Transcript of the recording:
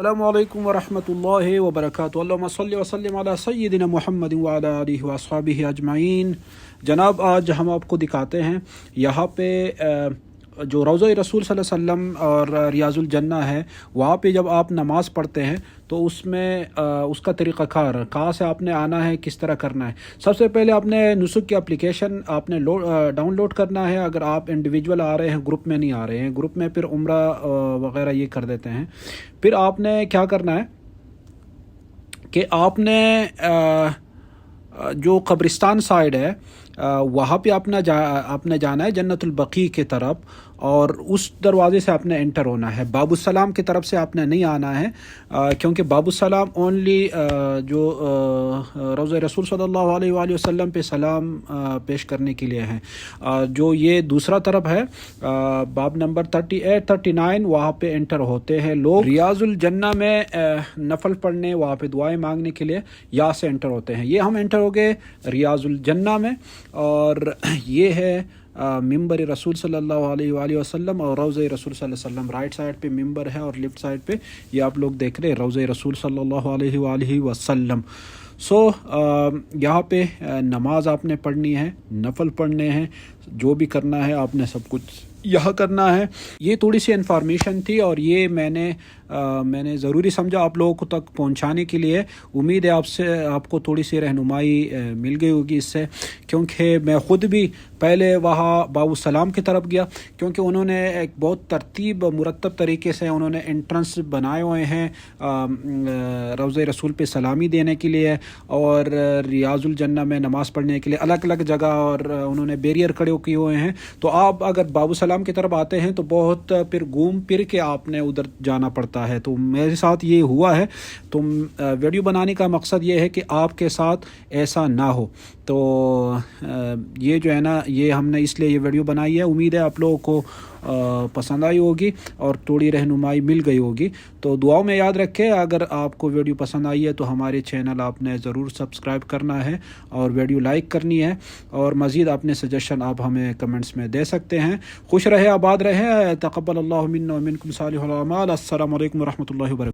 السلام علیکم ورحمۃ اللہ وبرکاتہ۔ اللہم صلی وسلم علی سیدنا محمد وعلی آلہ واصحابہ اجمعین۔ جناب آج ہم آپ کو دکھاتے ہیں یہاں پہ جو روضہ رسول صلی اللہ علیہ وسلم اور ریاض الجنہ ہے، وہاں پہ جب آپ نماز پڑھتے ہیں تو اس میں اس کا طریقہ کار کہاں سے آپ نے آنا ہے، کس طرح کرنا ہے۔ سب سے پہلے آپ نے نسک کی اپلیکیشن آپ نے ڈاؤن لوڈ کرنا ہے۔ اگر آپ انڈیویجول آ رہے ہیں، گروپ میں نہیں آ رہے ہیں، گروپ میں پھر عمرہ وغیرہ یہ کر دیتے ہیں۔ پھر آپ نے کیا کرنا ہے کہ آپ نے جو قبرستان سائڈ ہے وہاں پہ آپ نے جانا ہے جنت البقیع کی طرف، اور اس دروازے سے آپ نے انٹر ہونا ہے۔ باب السلام کی طرف سے آپ نے نہیں آنا ہے، کیونکہ باب السلام اونلی جو روضہ رسول صلی اللہ علیہ وآلہ وسلم پہ سلام پیش کرنے کے لیے ہے۔ جو یہ دوسرا طرف ہے باب نمبر 38 39، وہاں پہ انٹر ہوتے ہیں لوگ ریاض الجنہ میں نفل پڑھنے، وہاں پہ دعائیں مانگنے کے لیے یہاں سے انٹر ہوتے ہیں۔ یہ ہم انٹر ہو گئے ریاض الجنہ میں، اور یہ ہے ممبر رسول صلی اللہ علیہ وآلہ وسلم اور روضہ رسول صلی اللہ علیہ وسلم۔ رائٹ سائڈ پہ ممبر ہے اور لیفٹ سائڈ پہ یہ آپ لوگ دیکھ رہے ہیں روضہ رسول صلی اللہ علیہ وآلہ وسلم۔ یہاں پہ نماز آپ نے پڑھنی ہے، نفل پڑھنے ہیں، جو بھی کرنا ہے آپ نے سب کچھ یہاں کرنا ہے۔ یہ تھوڑی سی انفارمیشن تھی، اور یہ میں نے ضروری سمجھا آپ لوگوں کو تک پہنچانے کے لیے۔ امید ہے آپ کو تھوڑی سی رہنمائی مل گئی ہوگی اس سے، کیونکہ میں خود بھی پہلے وہاں باب السلام کی طرف گیا، کیونکہ انہوں نے ایک بہت ترتیب مرتب طریقے سے انہوں نے انٹرنس بنائے ہوئے ہیں روضہ رسول پہ سلامی دینے کے لیے اور ریاض الجنہ میں نماز پڑھنے کے لیے الگ الگ جگہ، اور انہوں نے بیریئر کھڑے کیے ہوئے ہیں۔ تو آپ اگر باب السلام کی طرف آتے ہیں تو بہت پھر گھوم پھر کے آپ نے ادھر جانا پڑتا ہے۔ تو میرے ساتھ یہ ہوا ہے، تو ویڈیو بنانے کا مقصد یہ ہے کہ آپ کے ساتھ ایسا نہ ہو۔ تو یہ جو ہے نا، یہ ہم نے اس لیے یہ ویڈیو بنائی ہے۔ امید ہے آپ لوگوں کو پسند آئی ہوگی اور تھوڑی رہنمائی مل گئی ہوگی۔ تو دعاؤں میں یاد رکھیں، اگر آپ کو ویڈیو پسند آئی ہے تو ہمارے چینل آپ نے ضرور سبسکرائب کرنا ہے اور ویڈیو لائک کرنی ہے، اور مزید اپنے سجیشن آپ ہمیں کمنٹس میں دے سکتے ہیں۔ خوش رہے، آباد رہے، تقبل اللہ منا ومنکم صالح الاعمال۔ السلام علیکم ورحمۃ اللہ وبرکاتہ۔